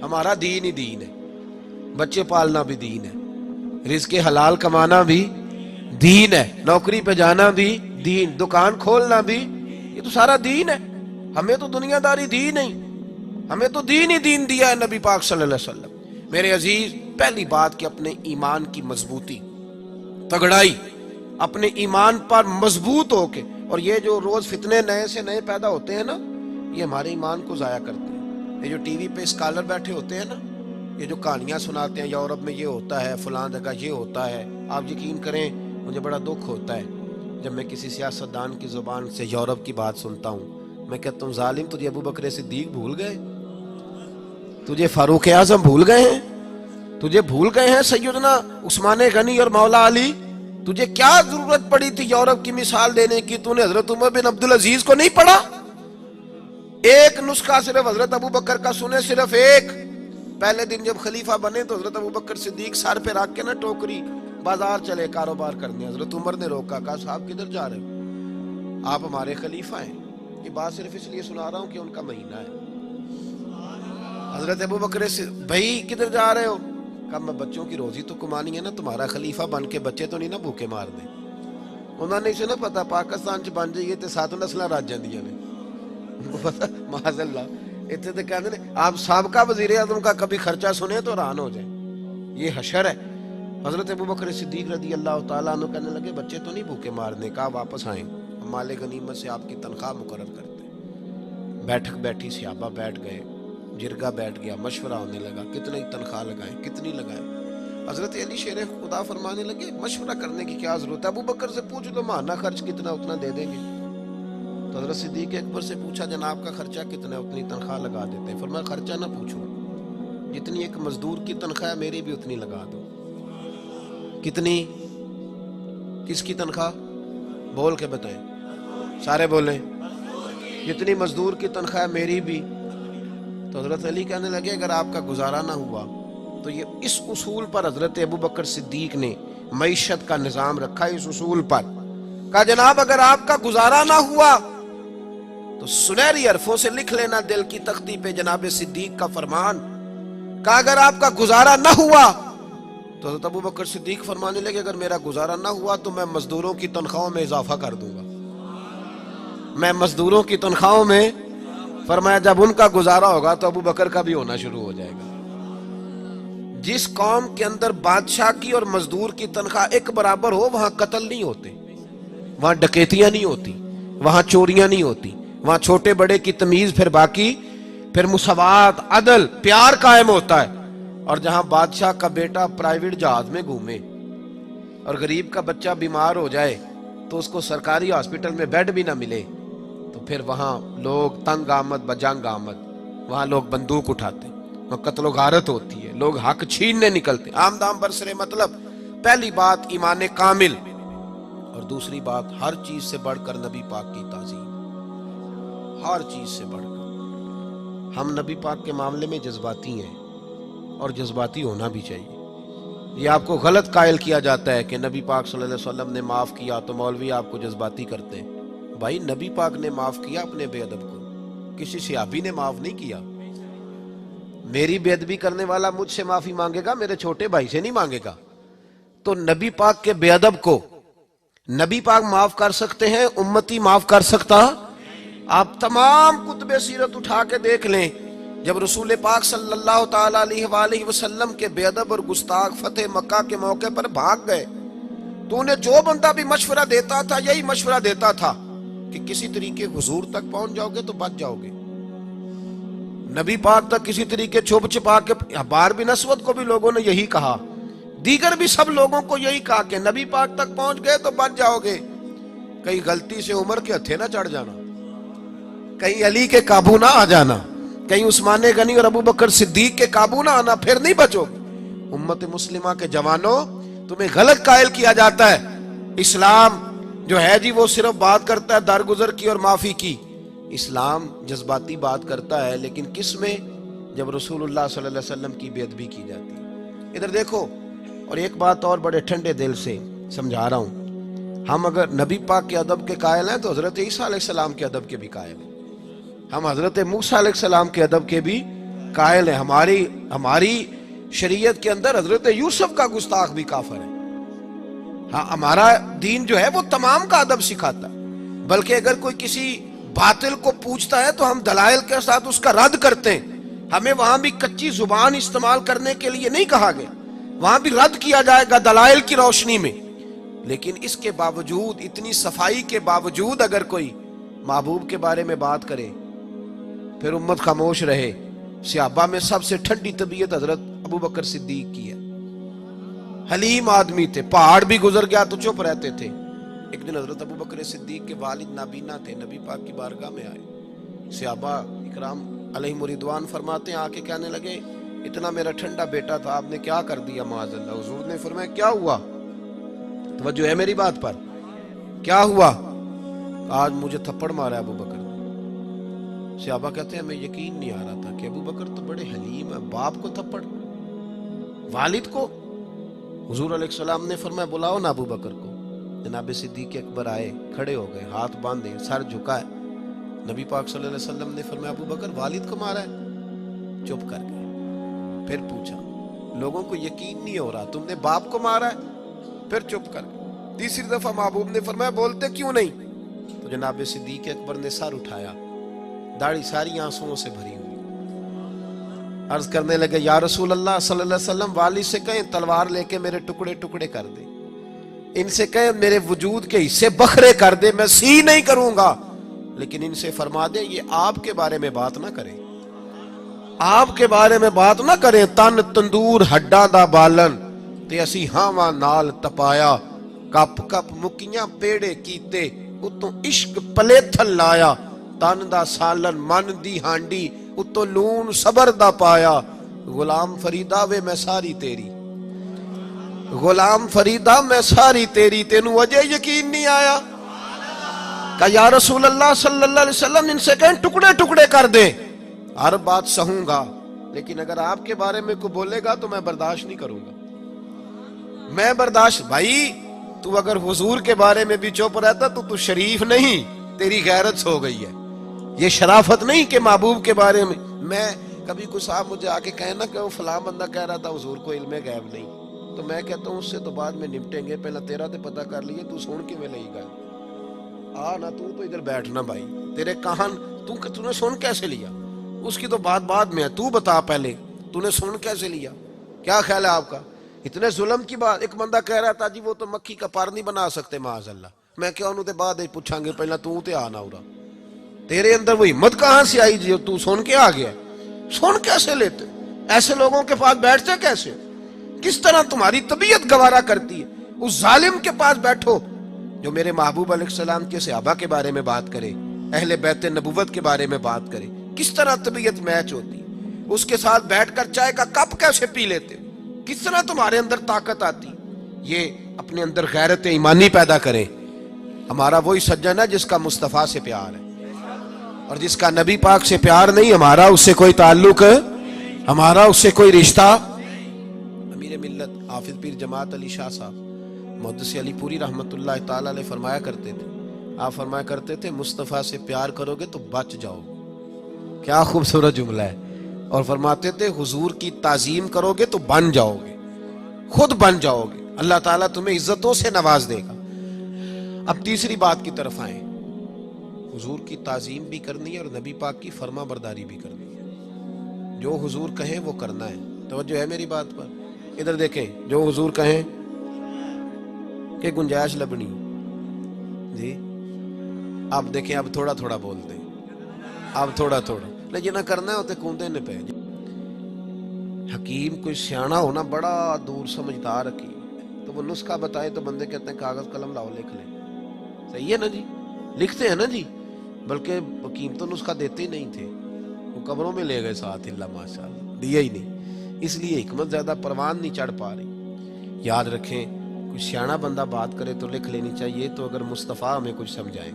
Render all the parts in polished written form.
ہمارا دین ہی دین ہے، بچے پالنا بھی دین ہے، رزق حلال کمانا بھی دین ہے، نوکری پہ جانا بھی دین، دکان کھولنا بھی، یہ تو سارا دین ہے۔ ہمیں تو دنیا داری دی نہیں، ہمیں تو دین ہی دین دیا ہے نبی پاک صلی اللہ علیہ وسلم۔ میرے عزیز، پہلی بات کہ اپنے ایمان کی مضبوطی، تگڑائی، اپنے ایمان پر مضبوط ہو کے، اور یہ جو روز فتنے نئے سے نئے پیدا ہوتے ہیں نا، یہ ہمارے ایمان کو ضائع کرتے ہیں۔ یہ جو ٹی وی پہ اسکالر بیٹھے ہوتے ہیں نا، یہ جو کہانیاں سناتے ہیں یورپ میں یہ ہوتا ہے، فلاں جگہ یہ ہوتا ہے، آپ یقین کریں مجھے بڑا دکھ ہوتا ہے جب میں کسی سیاستدان کی زبان سے یورپ کی بات سنتا ہوں۔ میں کہتا ہوں ظالم، تجھے ابو بکر صدیق بھول گئے؟ تجھے فاروق اعظم بھول گئے ہیں؟ تجھے بھول گئے ہیں سیدنا عثمان غنی اور مولا علی؟ تجھے کیا ضرورت پڑی تھی یورپ کی مثال دینے کی؟ تو نے حضرت عمر بن عبدالعزیز کو نہیں پڑھا؟ ایک نسخہ صرف حضرت ابو بکر کا سنے، صرف ایک۔ پہلے دن جب خلیفہ بنے تو حضرت ابو بکر صدیق سر پہ رکھ کے نا ٹوکری بازار چلے کاروبار کرنے، حضرت عمر نے روکا، کہا صاحب کدھر جا رہے ہو؟ آپ ہمارے خلیفہ ہیں۔ یہ بات صرف اس لیے سنا رہا ہوں کہ ان کا مہینہ ہے۔ حضرت ابو بکر بھائی کدھر جا رہے ہو؟ کہا میں بچوں کی روزی تو کمانی ہے نا، تمہارا خلیفہ بن کے بچے تو نہیں نا بھوکے مار دیں۔ انہوں نے اسے نہ پتا پاکستان چ بن جائیے تو 7 نسلیں رج جاندیاں نے، معاذ اللہ۔ اتنے تو کہتے ہیں آپ سابقہ وزیر اعظم کا کبھی خرچہ سنے تو حیران ہو جائیں، یہ حشر ہے۔ حضرت ابو بکر صدیق رضی اللہ تعالیٰ عنہ کہنے لگے بچے تو نہیں بھوکے مارنے، کہا واپس آئیں، ہم مال غنیمت سے آپ کی تنخواہ مقرر کرتے ہیں۔ بیٹھک بیٹھی، صحابہ بیٹھ گئے، جرگہ بیٹھ گیا، مشورہ ہونے لگا کتنی تنخواہ لگائیں، کتنی لگائیں۔ حضرت علی شیر خدا فرمانے لگے مشورہ کرنے کی کیا ضرورت ہے، ابو بکر سے پوچھ لو ماہانہ خرچ کتنا اتنا دے دیں گے۔ تو حضرت صدیق اکبر سے پوچھا جناب کا خرچہ کتنا ہے، اتنی تنخواہ لگا دیتے ہیں۔ فرمایا خرچہ نہ پوچھو، جتنی ایک مزدور کی تنخواہ ہے میری بھی اتنی لگا دو۔ کتنی؟ کس کی تنخواہ؟ بول کے بتائیں، سارے بولیں۔ جتنی مزدور کی تنخواہ ہے میری بھی۔ تو حضرت علی کہنے لگے اگر آپ کا گزارا نہ ہوا تو یہ اس اصول پر حضرت ابو بکر صدیق نے معیشت کا نظام رکھا، اس اصول پر کہا جناب اگر آپ کا گزارا نہ ہوا تو سنہری حرفوں سے لکھ لینا دل کی تختی پہ جناب صدیق کا فرمان، کہا اگر آپ کا گزارا نہ ہوا تو حضرت ابو بکر صدیق فرمانے لگے اگر میرا گزارا نہ ہوا تو میں مزدوروں کی تنخواہوں میں اضافہ کر دوں گا، میں مزدوروں کی تنخواہوں میں۔ فرمایا جب ان کا گزارا ہوگا تو ابو بکر کا بھی ہونا شروع ہو جائے گا۔ جس قوم کے اندر بادشاہ کی اور مزدور کی تنخواہ ایک برابر ہو وہاں قتل نہیں ہوتے، وہاں ڈکیتیاں نہیں ہوتی، وہاں چوریاں نہیں ہوتی، وہاں چھوٹے بڑے کی تمیز، پھر باقی پھر مساوات، عدل، پیار قائم ہوتا ہے۔ اور جہاں بادشاہ کا بیٹا پرائیویٹ جہاز میں گھومے اور غریب کا بچہ بیمار ہو جائے تو اس کو سرکاری ہاسپٹل میں بیڈ بھی نہ ملے تو پھر وہاں لوگ تنگ آمد بجنگ آمد، وہاں لوگ بندوق اٹھاتے، وہاں قتل و غارت ہوتی ہے، لوگ حق چھیننے نکلتے، آمدام برسرے۔ مطلب پہلی بات ایمان کامل، اور دوسری بات ہر چیز سے بڑھ کر نبی پاک کی تعظیم، ہر چیز سے بڑھ کر۔ ہم نبی پاک کے معاملے میں جذباتی ہیں اور جذباتی ہونا بھی چاہیے۔ یہ آپ کو غلط قائل کیا جاتا ہے کہ نبی پاک صلی اللہ علیہ وسلم نے معاف کیا تو مولوی آپ کو جذباتی کرتے ہیں۔ بھائی نبی پاک نے معاف کیا اپنے بے ادب کو، کسی صحابی نے معاف نہیں کیا۔ میری بے ادبی کرنے والا مجھ سے معافی مانگے گا، میرے چھوٹے بھائی سے نہیں مانگے گا۔ تو نبی پاک کے بے ادب کو نبی پاک معاف کر سکتے ہیں، امتی معاف کر سکتا؟ آپ تمام کتب سیرت اٹھا کے دیکھ لیں، جب رسول پاک صلی اللہ تعالیٰ علیہ وآلہ وسلم کے بے ادب اور گستاخ فتح مکہ کے موقع پر بھاگ گئے تو انہیں جو بندہ بھی مشورہ دیتا تھا یہی مشورہ دیتا تھا کہ کسی طریقے حضور تک پہنچ جاؤ گے تو بچ جاؤ گے، نبی پاک تک کسی طریقے چھپ چھپا کے۔ حبار بن اسود کو بھی لوگوں نے یہی کہا، دیگر بھی سب لوگوں کو یہی کہا کہ نبی پاک تک پہنچ گئے تو بچ جاؤ گے، کہیں غلطی سے عمر کے ہتھے نہ چڑھ جانا، کہیں علی کے قابو نہ آ جانا، کہیں عثمان غنی اور ابو بکر صدیق کے قابو نہ آنا، پھر نہیں بچو گے۔ امت مسلمہ کے جوانوں تمہیں غلط قائل کیا جاتا ہے، اسلام جو ہے جی وہ صرف بات کرتا ہے درگزر کی اور معافی کی۔ اسلام جذباتی بات کرتا ہے، لیکن کس میں؟ جب رسول اللہ صلی اللہ علیہ وسلم کی بے ادبی کی جاتی ہے۔ ادھر دیکھو، اور ایک بات اور بڑے ٹھنڈے دل سے سمجھا رہا ہوں، ہم اگر نبی پاک کے ادب کے قائل ہیں تو حضرت عیسیٰ علیہ السلام کے ادب کے بھی قائل ہیں، ہم حضرت موسیٰ علیہ السلام کے ادب کے بھی قائل ہیں ہماری شریعت کے اندر حضرت یوسف کا گستاخ بھی کافر ہے. ہاں ہمارا دین جو ہے وہ تمام کا ادب سکھاتا ہے، بلکہ اگر کوئی کسی باطل کو پوچھتا ہے تو ہم دلائل کے ساتھ اس کا رد کرتے ہیں. ہمیں وہاں بھی کچی زبان استعمال کرنے کے لیے نہیں کہا گیا، وہاں بھی رد کیا جائے گا دلائل کی روشنی میں. لیکن اس کے باوجود، اتنی صفائی کے باوجود اگر کوئی محبوب کے بارے میں بات کرے پھر امت خاموش رہے. صحابہ میں سب سے ٹھنڈی طبیعت حضرت ابو بکر صدیق کی ہے. حلیم آدمی تھے، پہاڑ بھی گزر گیا تو چپ رہتے تھے. ایک دن حضرت ابو بکر صدیق کے والد نابینا تھے، نبی پاک کی بارگاہ میں آئے. صحابہ اکرام علیہم رضوان فرماتے ہیں، آ کے کہنے لگے اتنا میرا ٹھنڈا بیٹا تھا، آپ نے کیا کر دیا معاذ اللہ. حضور نے فرمایا کیا ہوا؟ توجہ ہے میری بات پر؟ کیا ہوا؟ آج مجھے تھپڑ مارا ابو بکر. صحابہ کہتے ہیں ہمیں یقین نہیں آ رہا تھا کہ ابو بکر تو بڑے حلیم ہیں، باپ کو تھپڑ، والد کو. حضور علیہ السلام نے فرمایا بلاؤ نا ابو بکر کو. جناب صدیق اکبر آئے، کھڑے ہو گئے، ہاتھ باندھے، سر جھکائے. نبی پاک صلی اللہ علیہ وسلم نے فرمایا ابو بکر والد کو مارا ہے؟ چپ کر گئے. پھر پوچھا، لوگوں کو یقین نہیں ہو رہا، تم نے باپ کو مارا ہے؟ پھر چپ کر گئے. تیسری دفعہ محبوب نے فرمایا بولتے کیوں نہیں؟ تو جناب صدیق اکبر نے سر اٹھایا، داڑھی ساری آنسوؤں سے بھری ہوئی. عرض کرنے لگے یا رسول اللہ صلی اللہ علیہ وسلم، والد سے کہیں تلوار لے کے میرے ٹکڑے ٹکڑے کر دے، ان سے کہیں میرے وجود کے حصے بکھرے کر دے، میں سی نہیں کروں گا، لیکن ان سے فرما دیں یہ آپ کے بارے میں بات نہ کریں، آپ کے بارے میں بات نہ کریں. تن تندور ہڈاں دا بالن تے اسی ہاواں نال تپایا، کپ کپ مکیاں پیڑے کیتے اتوں عشق پلے تھل لایا. تن دا سالن من دی ہانڈی اتوں لون صبر دا پایا. غلام فریدا وے میں ساری تیری، غلام فریدا میں ساری تیری، تینوں وجہ یقین نہیں آیا؟ کہا یا رسول اللہ صلی اللہ علیہ وسلم ان سے کہیں ٹکڑے ٹکڑے کر دیں. ہر بات سہوں گا، لیکن اگر آپ کے بارے میں کوئی بولے گا تو میں برداشت نہیں کروں گا. میں برداشت، بھائی تو اگر حضور کے بارے میں بھی چپ رہتا تو شریف نہیں، تیری غیرت ہو گئی ہے. یہ شرافت نہیں کہ محبوب کے بارے میں کبھی کوئی صاحب مجھے آ کے کہے نا کہ وہ فلاں بندہ کہہ رہا تھا حضور کو علم غیب نہیں، تو میں کہتا ہوں اس سے تو بعد میں نمٹیں گے، پہلا تیرا تے پتہ کر لیے تو سن کے میں لئی گا. نا تو ادھر بیٹھنا بھائی، تیرے کہان تو نے سن کیسے لیا؟ اس کی تو بات بعد میں ہے، تو بتا پہلے تو نے سن کیسے لیا؟ کیا خیال ہے آپ کا؟ اتنے ظلم کی بات. ایک بندہ کہہ رہا تھا جی وہ تو مکھی کا پر نہیں بنا سکتے معاذ اللہ. میں کیا انہوں تے بعد پوچھاں گے، پہلا تو تے آنا ہو رہا. تیرے اندر وہ ہمت کہاں سے آئی جی تو سن کے آ گیا؟ سن کیسے لیتے؟ ایسے لوگوں کے پاس بیٹھتے کیسے؟ کس طرح تمہاری طبیعت گوارا کرتی ہے اس ظالم کے پاس بیٹھو جو میرے محبوب علیہ السلام کے صحابہ کے بارے میں بات کرے، اہل بیت نبوت کے بارے میں بات کرے؟ کس طرح طبیعت میچ ہوتی؟ اس کے ساتھ بیٹھ کر چائے کا کپ کیسے پی لیتے؟ کس طرح تمہارے اندر طاقت آتی؟ یہ اپنے اندر غیرت ایمانی پیدا کریں. ہمارا وہی سجن ہے جس کا مصطفیٰ سے پیار ہے، اور جس کا نبی پاک سے پیار نہیں، ہمارا اس سے کوئی تعلق، ہمارا اس سے کوئی رشتہ. امیر ملت حافظ پیر جماعت علی شاہ صاحب محدث علی پوری رحمت اللہ تعالی علیہ فرمایا کرتے تھے، آپ فرمایا کرتے تھے مصطفیٰ سے پیار کرو گے تو بچ جاؤ. کیا خوبصورت جملہ ہے. اور فرماتے تھے حضور کی تعظیم کرو گے تو بن جاؤ گے، خود بن جاؤ گے، اللہ تعالیٰ تمہیں عزتوں سے نواز دے گا. اب تیسری بات کی طرف آئیں. حضور کی تعظیم بھی کرنی ہے اور نبی پاک کی فرما برداری بھی کرنی ہے. جو حضور کہیں وہ کرنا ہے. توجہ ہے میری بات پر؟ ادھر دیکھیں، جو حضور کہیں کہ گنجائش لبنی جی، اب دیکھیں اب تھوڑا تھوڑا بولتے ہیں، اب تھوڑا تھوڑا لیکن نہ کرنا ہوتے کوندے نے پہ. حکیم کوئی سیانا ہونا بڑا دور سمجھدار حکیم، تو وہ نسخہ بتائے تو بندے کہتے ہیں کاغذ قلم لاؤ لکھ لیں. صحیح ہے نا جی، لکھتے ہیں نا جی. بلکہ حکیم تو نسخہ دیتے ہی نہیں تھے، وہ قبروں میں لے گئے ساتھ، اللہ ماشاء اللہ دیا ہی نہیں. اس لیے حکمت زیادہ پروان نہیں چڑھ پا رہی. یاد رکھیں کوئی سیانا بندہ بات کرے تو لکھ لینی چاہیے، تو اگر مصطفیٰ ہمیں کچھ سمجھائیں.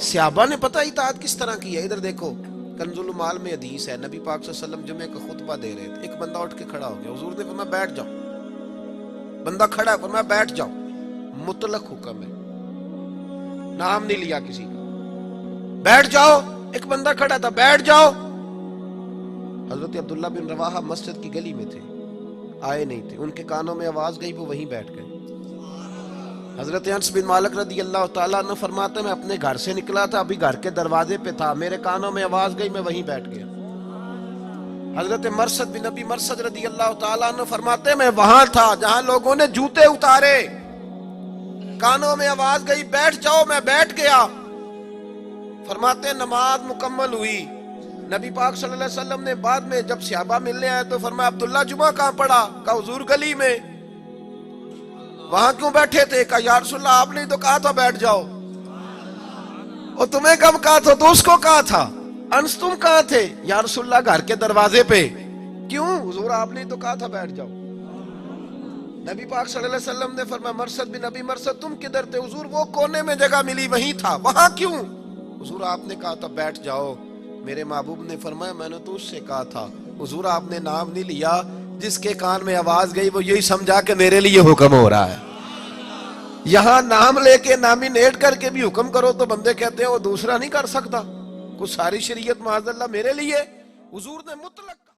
صحابہ نے پتہ اطاعت کس طرح کی ہے. ادھر دیکھو کنز المال میں حدیث ہے، نبی پاک صلی اللہ علیہ وسلم جمعے کا خطبہ دے رہے تھے، ایک بندہ اٹھ کے کھڑا ہو گیا، حضور نے فرمایا بیٹھ جاؤ. بندہ کھڑا ہے، فرمایا بیٹھ جاؤ. مطلق حکم ہے، نام نہیں لیا کسی کا. بیٹھ جاؤ. ایک بندہ کھڑا تھا، بیٹھ جاؤ. حضرت عبداللہ بن رواحہ مسجد کی گلی میں تھے، آئے نہیں تھے، ان کے کانوں میں آواز گئی، وہ وہیں بیٹھ گئے۔ حضرت انس بن مالک رضی اللہ تعالیٰ عنہ فرماتے ہیں میں اپنے گھر سے نکلا تھا، ابھی گھر کے دروازے پہ تھا، میرے کانوں میں آواز گئی، میں وہیں بیٹھ گیا۔ حضرت مرثد بن ابی مرثد رضی اللہ تعالیٰ عنہ فرماتے ہیں میں وہاں تھا جہاں لوگوں نے جوتے اتارے، کانوں میں آواز گئی بیٹھ جاؤ، میں بیٹھ گیا۔ فرماتے ہیں نماز مکمل ہوئی، نبی پاک صلی اللہ علیہ وسلم نے بعد میں جب صحابہ ملنے آئے تو فرمایا عبداللہ جمعہ کہاں پڑھا؟ کہا حضور گلی میں۔ وہاں کیوں بیٹھے تھے؟ کہا یا رسول اللہ آپ نے تو کہا تھا بیٹھ جاؤ۔ اور تمہیں کب کہا تھا؟ تو اس کو کہا تھا۔ انس تم کہاں تھے؟ یا رسول اللہ گھر کے دروازے پہ۔ کیوں؟ حضور آپ نے تو کہا تھا بیٹھ جاؤ۔ نبی پاک صلی اللہ علیہ وسلم نے فرمایا مرثد بن ابی مرثد تم کدھر تھے؟ حضور وہ کونے میں جگہ ملی وہیں تھا۔ وہاں کیوں؟ حضور آپ نے کہا تھا بیٹھ جاؤ۔ میرے محبوب نے فرمایا میں نے تو اس سے کہا تھا، حضور آپ نے نام نہیں لیا، جس کے کان میں آواز گئی وہ یہی سمجھا کہ میرے لیے حکم ہو رہا ہے۔ یہاں نام لے کے نامینیٹ کر کے بھی حکم کرو تو بندے کہتے ہیں وہ دوسرا نہیں کر سکتا، کچھ ساری شریعت معاذ اللہ میرے لیے۔ حضور نے مطلق